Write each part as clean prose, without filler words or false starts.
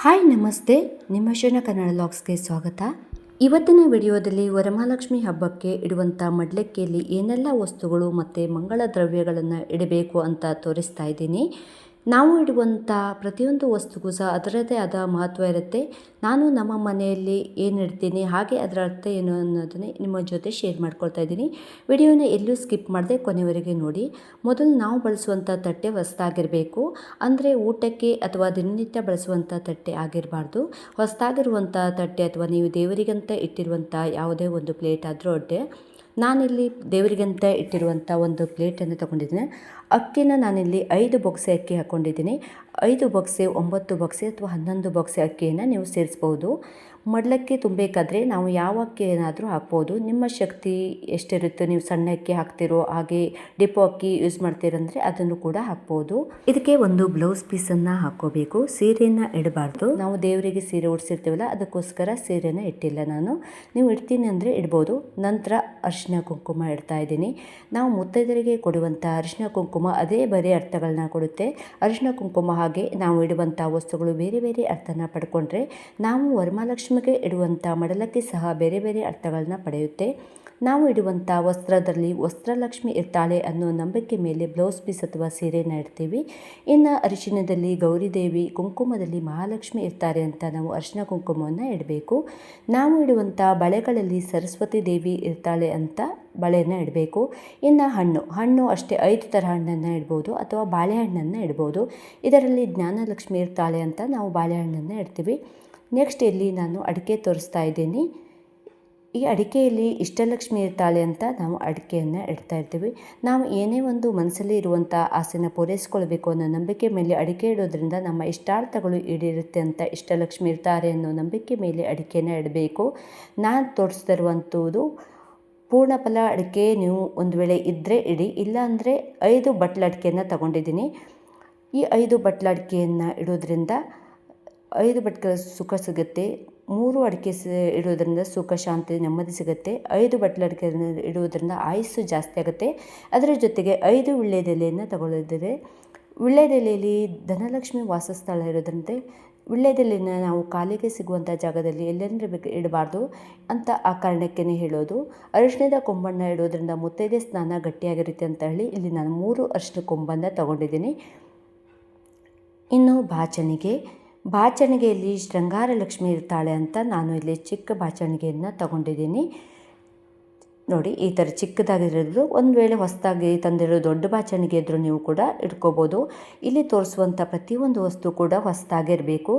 Hi ನಮಸ್ತೆ, ನಿಮ್ಮ ಶರಣ ಕನ್ನಡ ಲಾಗ್ಸ್ಗೆ ಸ್ವಾಗತ. ಇವತ್ತಿನ ವಿಡಿಯೋದಲ್ಲಿ ವರಮಹಾಲಕ್ಷ್ಮಿ ಹಬ್ಬಕ್ಕೆ ಇಡುವಂಥ ಮಡ್ಲಕ್ಕಿಯಲ್ಲಿ ಏನೆಲ್ಲ ವಸ್ತುಗಳು ಮತ್ತು ಮಂಗಳ ದ್ರವ್ಯಗಳನ್ನು ಇಡಬೇಕು ಅಂತ ತೋರಿಸ್ತಾ ಇದ್ದೀನಿ. ನಾವು ಇಡುವಂಥ ಪ್ರತಿಯೊಂದು ವಸ್ತುಗೂ ಸಹ ಅದರದ್ದೇ ಆದ ಮಹತ್ವ ಇರುತ್ತೆ. ನಾನು ನಮ್ಮ ಮನೆಯಲ್ಲಿ ಏನು ಇಡ್ತೀನಿ ಹಾಗೆ ಅದರ ಅರ್ಥ ಏನು ಅನ್ನೋದನ್ನೇ ನಿಮ್ಮ ಜೊತೆ ಶೇರ್ ಮಾಡ್ಕೊಳ್ತಾ ಇದ್ದೀನಿ. ವಿಡಿಯೋನ ಎಲ್ಲೂ ಸ್ಕಿಪ್ ಮಾಡದೆ ಕೊನೆವರೆಗೆ ನೋಡಿ. ಮೊದಲು ನಾವು ಬಳಸುವಂಥ ತಟ್ಟೆ ಹೊಸದಾಗಿರಬೇಕು. ಅಂದರೆ ಊಟಕ್ಕೆ ಅಥವಾ ದಿನನಿತ್ಯ ಬಳಸುವಂಥ ತಟ್ಟೆ ಆಗಿರಬಾರ್ದು. ಹೊಸದಾಗಿರುವಂಥ ತಟ್ಟೆ ಅಥವಾ ನೀವು ದೇವರಿಗಂತ ಇಟ್ಟಿರುವಂಥ ಯಾವುದೇ ಒಂದು ಪ್ಲೇಟ್ ಆದರೂ ಅಡ್ಡೆ. ನಾನಿಲ್ಲಿ ದೇವರಿಗಂತ ಇಟ್ಟಿರುವಂಥ ಒಂದು ಪ್ಲೇಟನ್ನು ತೊಗೊಂಡಿದ್ದೀನಿ. ಅಕ್ಕಿನ ನಾನಿಲ್ಲಿ 5 ಬೊಕ್ಸೆ ಅಕ್ಕಿ ಹಾಕ್ಕೊಂಡಿದ್ದೀನಿ. 5 ಬೊಕ್ಸೆ, 9 ಬೊಕ್ಸೆ ಅಥವಾ 11 ಬೊಕ್ಸೆ ಅಕ್ಕಿಯನ್ನು ನೀವು ಸೇರಿಸ್ಬೋದು. ಮಡ್ಲಕ್ಕಿ ತುಂಬಬೇಕಾದ್ರೆ ನಾವು ಯಾವ ಅಕ್ಕಿ ಏನಾದರೂ ಹಾಕ್ಬೋದು. ನಿಮ್ಮ ಶಕ್ತಿ ಎಷ್ಟಿರುತ್ತೋ, ನೀವು ಸಣ್ಣ ಅಕ್ಕಿ ಹಾಕ್ತಿರೋ ಹಾಗೆ ಡಿಪೋ ಅಕ್ಕಿ ಯೂಸ್ ಮಾಡ್ತೀರಂದರೆ ಅದನ್ನು ಕೂಡ ಹಾಕ್ಬೋದು. ಇದಕ್ಕೆ ಒಂದು ಬ್ಲೌಸ್ ಪೀಸನ್ನು ಹಾಕ್ಕೋಬೇಕು. ಸೀರೆಯನ್ನು ಇಡಬಾರ್ದು. ನಾವು ದೇವರಿಗೆ ಸೀರೆ ಉಡಿಸಿರ್ತೀವಲ್ಲ, ಅದಕ್ಕೋಸ್ಕರ ಸೀರೆನ ಇಟ್ಟಿಲ್ಲ ನಾನು. ನೀವು ಇಡ್ತೀನಿ ಅಂದರೆ ಇಡ್ಬೋದು. ನಂತರ ಅರಿಶಿನ ಕುಂಕುಮ ಇಡ್ತಾ ಇದ್ದೀನಿ. ನಾವು ಮುತ್ತೈದರಿಗೆ ಕೊಡುವಂಥ ಅರಿಶಿನ ಕುಂಕುಮ ಅದೇ ಬರೀ ಅರ್ಥಗಳನ್ನ ಕೊಡುತ್ತೆ. ಅರಿಶಿನ ಕುಂಕುಮ ಹಾಗೆ ನಾವು ಇಡುವಂಥ ವಸ್ತುಗಳು ಬೇರೆ ಬೇರೆ ಅರ್ಥನ ಪಡ್ಕೊಂಡ್ರೆ ನಾವು ವರಮಹಾಲಕ್ಷ್ಮಿಗೆ ಇಡುವಂಥ ಮಡಲಕ್ಕಿ ಸಹ ಬೇರೆ ಬೇರೆ ಅರ್ಥಗಳನ್ನ ಪಡೆಯುತ್ತೆ. ನಾವು ಇಡುವಂಥ ವಸ್ತ್ರದಲ್ಲಿ ವಸ್ತ್ರಲಕ್ಷ್ಮಿ ಇರ್ತಾಳೆ ಅನ್ನೋ ನಂಬಿಕೆ ಮೇಲೆ ಬ್ಲೌಸ್ ಪೀಸ್ ಅಥವಾ ಸೀರೆನ ಇಡ್ತೀವಿ. ಇನ್ನು ಅರಿಶಿನದಲ್ಲಿ ಗೌರಿದೇವಿ, ಕುಂಕುಮದಲ್ಲಿ ಮಹಾಲಕ್ಷ್ಮಿ ಇರ್ತಾರೆ ಅಂತ ನಾವು ಅರಿಶಿನ ಕುಂಕುಮವನ್ನು ಇಡಬೇಕು. ನಾವು ಇಡುವಂಥ ಬಳೆಗಳಲ್ಲಿ ಸರಸ್ವತಿ ದೇವಿ ಇರ್ತಾಳೆ ಅಂತ ಬಳೆನ ಇಡಬೇಕು. ಇನ್ನು ಹಣ್ಣು ಅಷ್ಟೇ 5 ಥರ ಹಣ್ಣನ್ನು ಇಡ್ಬೋದು ಅಥವಾ ಬಾಳೆಹಣ್ಣನ್ನು ಇಡ್ಬೋದು. ಇದರಲ್ಲಿ ಜ್ಞಾನಲಕ್ಷ್ಮಿ ಇರ್ತಾಳೆ ಅಂತ ನಾವು ಬಾಳೆಹಣ್ಣನ್ನು ಇಡ್ತೀವಿ. ನೆಕ್ಸ್ಟ್ ಇಲ್ಲಿ ನಾನು ಅಡಿಕೆ ತೋರಿಸ್ತಾ ಇದ್ದೀನಿ. ಈ ಅಡಿಕೆಯಲ್ಲಿ ಇಷ್ಟಲಕ್ಷ್ಮಿ ಇರ್ತಾಳೆ ಅಂತ ನಾವು ಅಡಿಕೆಯನ್ನು ಇಡ್ತಾ ಇರ್ತೀವಿ. ನಾವು ಏನೇ ಒಂದು ಮನಸ್ಸಲ್ಲಿ ಇರುವಂಥ ಆಸೆನ ಪೂರೈಸ್ಕೊಳ್ಬೇಕು ಅನ್ನೋ ನಂಬಿಕೆ ಮೇಲೆ ಅಡಿಕೆ ಇಡೋದ್ರಿಂದ ನಮ್ಮ ಇಷ್ಟಾರ್ಥಗಳು ಈಡೇರುತ್ತೆ ಅಂತ ಇಷ್ಟಲಕ್ಷ್ಮಿ ಇರ್ತಾರೆ ಅನ್ನೋ ನಂಬಿಕೆ ಮೇಲೆ ಅಡಿಕೆನ ಇಡಬೇಕು. ನಾನು ತೋರಿಸ್ತಿರುವಂಥದ್ದು ಪೂರ್ಣಫಲ ಅಡಿಕೆ. ನೀವು ಒಂದು ವೇಳೆ ಇದ್ದರೆ ಇಡಿ, ಇಲ್ಲ ಅಂದರೆ 5 ಬಟ್ಲು ಅಡಿಕೆಯನ್ನು ತಗೊಂಡಿದ್ದೀನಿ. ಈ 5 ಬಟ್ಲು ಅಡಿಕೆಯನ್ನು ಇಡೋದ್ರಿಂದ 5 ಬಟ್ಲು ಸುಖ ಸಿಗುತ್ತೆ. 3 ಅಡಿಕೆ ಇಡೋದ್ರಿಂದ ಸುಖ, ಶಾಂತಿ, ನೆಮ್ಮದಿ ಸಿಗುತ್ತೆ. 5 ಬಟ್ಲು ಅಡಿಕೆ ಇಡುವುದರಿಂದ ಆಯುಸ್ಸು ಜಾಸ್ತಿ ಆಗುತ್ತೆ. ಅದರ ಜೊತೆಗೆ 5 ವೀಳ್ಯದೆಲೆಯನ್ನು ತಗೊಳ್ಳೋದಿದೆ. ವೀಳ್ಯದೆಲೆಯಲ್ಲಿ ಧನಲಕ್ಷ್ಮಿ ವಾಸಸ್ಥಳ ಇರೋದ್ರಿಂದ ವೀಳ್ಯದೆಲೆಯನ್ನು ನಾವು ಕಾಲಿಗೆ ಸಿಗುವಂಥ ಜಾಗದಲ್ಲಿ ಎಲ್ಲೆಂದ್ರೆ ಇಡಬಾರ್ದು ಅಂತ ಆ ಕಾರಣಕ್ಕೇ ಹೇಳೋದು. ಅರಿಶಿಣದ ಕೊಂಬನ್ನು ಇಡೋದ್ರಿಂದ ಮುತ್ತೈದೆ ಸ್ನಾನ ಗಟ್ಟಿಯಾಗಿರುತ್ತೆ ಅಂತ ಹೇಳಿ ಇಲ್ಲಿ ನಾನು 3 ಅರಿಶಿಣ ಕೊಂಬನ್ನು ತಗೊಂಡಿದ್ದೀನಿ. ಇನ್ನು ಬಾಚಣಿಗೆಯಲ್ಲಿ ಶೃಂಗಾರ ಲಕ್ಷ್ಮಿ ಇರ್ತಾಳೆ ಅಂತ ನಾನು ಇಲ್ಲಿ ಚಿಕ್ಕ ಬಾಚಣಿಗೆಯನ್ನು ತಗೊಂಡಿದ್ದೀನಿ. ನೋಡಿ, ಈ ಥರ ಚಿಕ್ಕದಾಗಿರೋದು. ಒಂದು ವೇಳೆ ಹೊಸದಾಗಿ ತಂದಿರೋ ದೊಡ್ಡ ಬಾಚಣಿಗೆ ಇದ್ದರೂ ನೀವು ಕೂಡ ಇಟ್ಕೋಬೋದು. ಇಲ್ಲಿ ತೋರಿಸುವಂಥ ಪ್ರತಿಯೊಂದು ವಸ್ತು ಕೂಡ ಹೊಸದಾಗಿರಬೇಕು.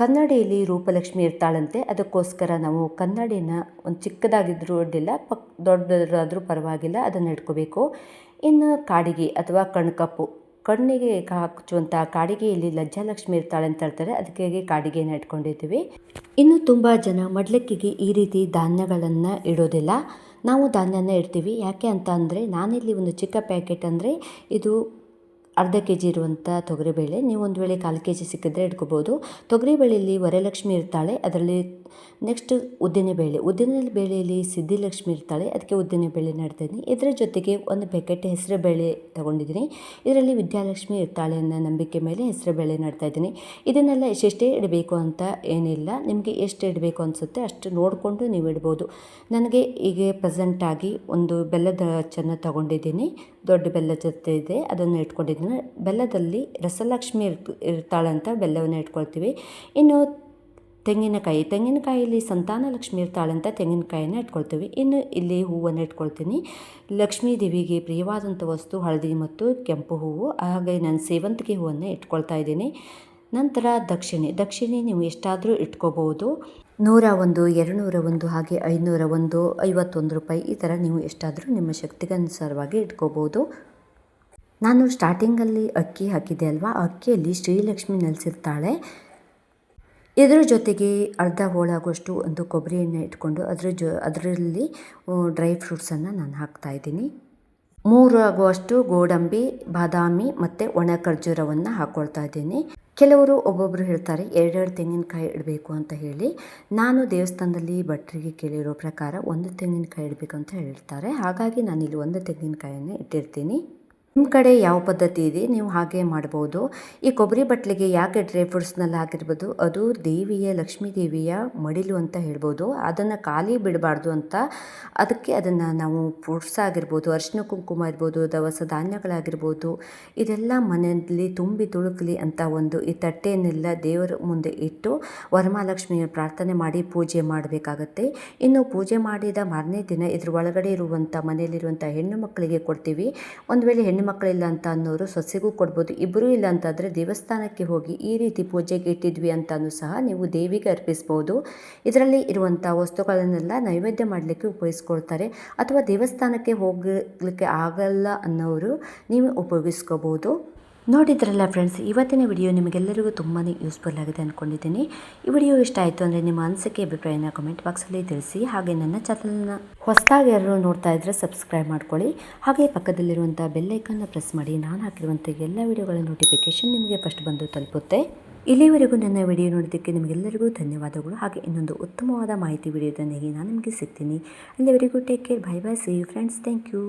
ಕನ್ನಡಿಯಲ್ಲಿ ರೂಪಲಕ್ಷ್ಮಿ ಇರ್ತಾಳಂತೆ, ಅದಕ್ಕೋಸ್ಕರ ನಾವು ಕನ್ನಡಿನ ಒಂದು ಚಿಕ್ಕದಾಗಿದ್ದರೂ ಅಡ್ಡಿಲ್ಲ, ದೊಡ್ಡದಾದರೂ ಪರವಾಗಿಲ್ಲ, ಅದನ್ನು ಇಟ್ಕೋಬೇಕು. ಇನ್ನು ಕಾಡಿಗೆ ಅಥವಾ ಕಣ್ಕಪ್ಪು, ಕಣ್ಣಿಗೆ ಹಚ್ಚುವಂಥ ಕಾಡಿಗೆಯಲ್ಲಿ ಲಜ್ಜಾಲಕ್ಷ್ಮಿ ಇರ್ತಾಳೆ ಅಂತ ಹೇಳ್ತಾರೆ, ಅದಕ್ಕೆ ಕಾಡಿಗೆಯನ್ನು ಇಟ್ಕೊಂಡಿದ್ದೀವಿ. ಇನ್ನು ತುಂಬ ಜನ ಮಡ್ಲಕ್ಕಿಗೆ ಈ ರೀತಿ ಧಾನ್ಯಗಳನ್ನು ಇಡೋದಿಲ್ಲ. ನಾವು ಧಾನ್ಯನ ಇಡ್ತೀವಿ. ಯಾಕೆ ಅಂತ ಅಂದರೆ, ನಾನಿಲ್ಲಿ ಒಂದು ಚಿಕ್ಕ ಪ್ಯಾಕೆಟ್ ಅಂದರೆ ಇದು ಅರ್ಧ kg ಇರುವಂಥ ತೊಗರಿಬೇಳೆ. ನೀವು ಒಂದು ವೇಳೆ 1/4 kg ಸಿಕ್ಕಿದ್ರೆ ಇಟ್ಕೋಬೋದು. ತೊಗರಿಬೇಳೆಯಲ್ಲಿ ವರಲಕ್ಷ್ಮಿ ಇರ್ತಾಳೆ, ಅದರಲ್ಲಿ ನೆಕ್ಸ್ಟ್ ಉದ್ದಿನಬೇಳೆಯಲ್ಲಿ ಸಿದ್ಧಿಲಕ್ಷ್ಮಿ ಇರ್ತಾಳೆ, ಅದಕ್ಕೆ ಉದ್ದಿನಬೇಳೆನ ಇಡ್ತೀನಿ. ಇದರ ಜೊತೆಗೆ ಒಂದು ಪ್ಯಾಕೆಟ್ ಹೆಸರುಬೇಳೆ ತೊಗೊಂಡಿದ್ದೀನಿ. ಇದರಲ್ಲಿ ವಿದ್ಯಾಲಕ್ಷ್ಮಿ ಇರ್ತಾಳೆ ಅನ್ನೋ ನಂಬಿಕೆ ಮೇಲೆ ಹೆಸರುಬೇಳೆನ ಇಡ್ತಾಯಿದ್ದೀನಿ. ಇದನ್ನೆಲ್ಲ ಎಷ್ಟೆಷ್ಟೇ ಇಡಬೇಕು ಅಂತ ಏನಿಲ್ಲ, ನಿಮಗೆ ಎಷ್ಟು ಇಡಬೇಕು ಅನಿಸುತ್ತೆ ಅಷ್ಟು ನೋಡಿಕೊಂಡು ನೀವು ಇಡ್ಬೋದು. ನನಗೆ ಈಗ ಪ್ರೆಸೆಂಟಾಗಿ ಒಂದು ಬೆಲ್ಲದ ಅಚ್ಚನ್ನು ತೊಗೊಂಡಿದ್ದೀನಿ. ದೊಡ್ಡ ಬೆಲ್ಲದ ಜೊತೆ ಇದೆ, ಅದನ್ನು ಇಟ್ಕೊಂಡಿದ್ದೀನಿ. ಬೆಲ್ಲದಲ್ಲಿ ರಸಲಕ್ಷ್ಮಿ ಇರ್ತಾಳಂತ ಬೆಲ್ಲವನ್ನು ಇಟ್ಕೊಳ್ತೀವಿ. ಇನ್ನು ತೆಂಗಿನಕಾಯಿಯಲ್ಲಿ ಸಂತಾನ ಲಕ್ಷ್ಮಿ ಇರ್ತಾಳಂತ ತೆಂಗಿನಕಾಯಿನ ಇಟ್ಕೊಳ್ತೀವಿ. ಇನ್ನು ಇಲ್ಲಿ ಹೂವನ್ನು ಇಟ್ಕೊಳ್ತೀನಿ. ಲಕ್ಷ್ಮೀ ದೇವಿಗೆ ಪ್ರಿಯವಾದಂಥ ವಸ್ತು ಹಳದಿ ಮತ್ತು ಕೆಂಪು ಹೂವು, ಹಾಗೆ ನಾನು ಸೇವಂತಿಗೆ ಹೂವನ್ನು ಇಟ್ಕೊಳ್ತಾ ಇದ್ದೀನಿ. ನಂತರ ದಕ್ಷಿಣೆ ನೀವು ಎಷ್ಟಾದರೂ ಇಟ್ಕೋಬೋದು. 101, 201 ಹಾಗೆ 501, 51 ರೂಪಾಯಿ, ಈ ಥರ ನೀವು ಎಷ್ಟಾದರೂ ನಿಮ್ಮ ಶಕ್ತಿಗೆ ಅನುಸಾರವಾಗಿ ಇಟ್ಕೋಬೋದು. ನಾನು ಸ್ಟಾರ್ಟಿಂಗಲ್ಲಿ ಅಕ್ಕಿ ಹಾಕಿದ್ದೆ ಅಲ್ವಾ, ಅಕ್ಕಿಯಲ್ಲಿ ಶ್ರೀಲಕ್ಷ್ಮಿ ನೆಲೆಸಿರ್ತಾಳೆ. ಇದರ ಜೊತೆಗೆ ಅರ್ಧ ಹೋಳಾಗುವಷ್ಟು ಒಂದು ಕೊಬ್ಬರಿ ಎಣ್ಣೆ ಇಟ್ಕೊಂಡು ಅದರಲ್ಲಿ ಡ್ರೈ ಫ್ರೂಟ್ಸನ್ನು ನಾನು ಹಾಕ್ತಾಯಿದ್ದೀನಿ. 3 ಆಗುವಷ್ಟು ಗೋಡಂಬಿ, ಬಾದಾಮಿ ಮತ್ತು ಒಣ ಖರ್ಜೂರವನ್ನು ಹಾಕ್ಕೊಳ್ತಾ ಇದ್ದೀನಿ. ಕೆಲವರು ಒಬ್ಬೊಬ್ಬರು ಹೇಳ್ತಾರೆ 2 ತೆಂಗಿನಕಾಯಿ ಇಡಬೇಕು ಅಂತ ಹೇಳಿ. ನಾನು ದೇವಸ್ಥಾನದಲ್ಲಿ ಭಟ್ರಿಗೆ ಕೇಳಿರೋ ಪ್ರಕಾರ 1 ತೆಂಗಿನಕಾಯಿ ಇಡಬೇಕು ಅಂತ ಹೇಳ್ತಾರೆ. ಹಾಗಾಗಿ ನಾನಿಲ್ಲಿ 1 ತೆಂಗಿನಕಾಯನ್ನು ಇಟ್ಟಿರ್ತೀನಿ. ನಿಮ್ಮ ಕಡೆ ಯಾವ ಪದ್ಧತಿ ಇದೆ ನೀವು ಹಾಗೆ ಮಾಡ್ಬೋದು. ಈ ಕೊಬ್ಬರಿ ಬಟ್ಲಿಗೆ ಯಾಕೆ ಡ್ರೈ ಫ್ರೂಟ್ಸ್ನೆಲ್ಲ ಹಾಕಿರ್ಬೋದು, ಅದು ದೇವಿಯ ಲಕ್ಷ್ಮೀ ದೇವಿಯ ಮಡಿಲು ಅಂತ ಹೇಳ್ಬೋದು. ಅದನ್ನು ಖಾಲಿ ಬಿಡಬಾರ್ದು ಅಂತ ಅದಕ್ಕೆ ಅದನ್ನು ನಾವು ಫ್ರೂಟ್ಸ್ ಆಗಿರ್ಬೋದು, ಅರಿಶಿನ ಕುಂಕುಮ ಇರ್ಬೋದು, ದವಸ ಧಾನ್ಯಗಳಾಗಿರ್ಬೋದು, ಇದೆಲ್ಲ ಮನೆಯಲ್ಲಿ ತುಂಬಿ ತುಳುಕಲಿ ಅಂತ ಒಂದು ಈ ತಟ್ಟೆಯನ್ನೆಲ್ಲ ದೇವರ ಮುಂದೆ ಇಟ್ಟು ವರಮಹಾಲಕ್ಷ್ಮಿಯ ಪ್ರಾರ್ಥನೆ ಮಾಡಿ ಪೂಜೆ ಮಾಡಬೇಕಾಗತ್ತೆ. ಇನ್ನು ಪೂಜೆ ಮಾಡಿದ ಮಾರನೇ ದಿನ ಇದ್ರ ಒಳಗಡೆ ಇರುವಂಥ ಮನೆಯಲ್ಲಿರುವಂಥ ಹೆಣ್ಣು ಮಕ್ಕಳಿಗೆ ಕೊಡ್ತೀವಿ. ಒಂದು ವೇಳೆ ಹೆಣ್ಣು ಮಕ್ಕಳಿಲ್ಲ ಅಂತ ಅನ್ನೋರು ಸೊಸೆಗೂ ಕೊಡ್ಬೋದು. ಇಬ್ಬರೂ ಇಲ್ಲ ಅಂತಂದರೆ ದೇವಸ್ಥಾನಕ್ಕೆ ಹೋಗಿ ಈ ರೀತಿ ಪೂಜೆಗೆ ಇಟ್ಟಿದ್ವಿ ಅಂತಲೂ ಸಹ ನೀವು ದೇವಿಗೆ ಅರ್ಪಿಸ್ಬೋದು. ಇದರಲ್ಲಿ ಇರುವಂಥ ವಸ್ತುಗಳನ್ನೆಲ್ಲ ನೈವೇದ್ಯ ಮಾಡಲಿಕ್ಕೆ ಉಪಯೋಗಿಸ್ಕೊಳ್ತಾರೆ. ಅಥವಾ ದೇವಸ್ಥಾನಕ್ಕೆ ಹೋಗಲಿಕ್ಕೆ ಆಗಲ್ಲ ಅನ್ನೋರು ನೀವು ಉಪಯೋಗಿಸ್ಕೋಬೋದು. ನೋಡಿದ್ರಲ್ಲ ಫ್ರೆಂಡ್ಸ್, ಇವತ್ತಿನ ವಿಡಿಯೋ ನಿಮಗೆಲ್ಲರಿಗೂ ತುಂಬಾ ಯೂಸ್ಫುಲ್ ಆಗಿದೆ ಅಂದ್ಕೊಂಡಿದ್ದೀನಿ. ಈ ವಿಡಿಯೋ ಇಷ್ಟ ಆಯಿತು ಅಂದರೆ ನಿಮ್ಮ ಅನಿಸಿಕೆ ಅಭಿಪ್ರಾಯನ ಕಮೆಂಟ್ ಬಾಕ್ಸಲ್ಲಿ ತಿಳಿಸಿ. ಹಾಗೆ ನನ್ನ ಚಾನಲ್ನ ಹೊಸದಾಗಿ ಯಾರು ನೋಡ್ತಾ ಇದ್ದರೆ ಸಬ್ಸ್ಕ್ರೈಬ್ ಮಾಡ್ಕೊಳ್ಳಿ. ಹಾಗೆ ಪಕ್ಕದಲ್ಲಿರುವಂಥ ಬೆಲ್ಲೈಕನ್ನ ಪ್ರೆಸ್ ಮಾಡಿ. ನಾನು ಹಾಕಿರುವಂಥ ಎಲ್ಲ ವಿಡಿಯೋಗಳ ನೋಟಿಫಿಕೇಷನ್ ನಿಮಗೆ ಫಸ್ಟ್ ಬಂದು ತಲುಪುತ್ತೆ. ಇಲ್ಲಿವರೆಗೂ ನನ್ನ ವಿಡಿಯೋ ನೋಡೋದಕ್ಕೆ ನಿಮಗೆಲ್ಲರಿಗೂ ಧನ್ಯವಾದಗಳು. ಹಾಗೆ ಇನ್ನೊಂದು ಉತ್ತಮವಾದ ಮಾಹಿತಿ ವಿಡಿಯೋದೊಂದಿಗೆ ನಾನು ನಿಮಗೆ ಸಿಗ್ತೀನಿ. ಅಲ್ಲಿವರೆಗೂ take care, bye bye, see you friends, thank you.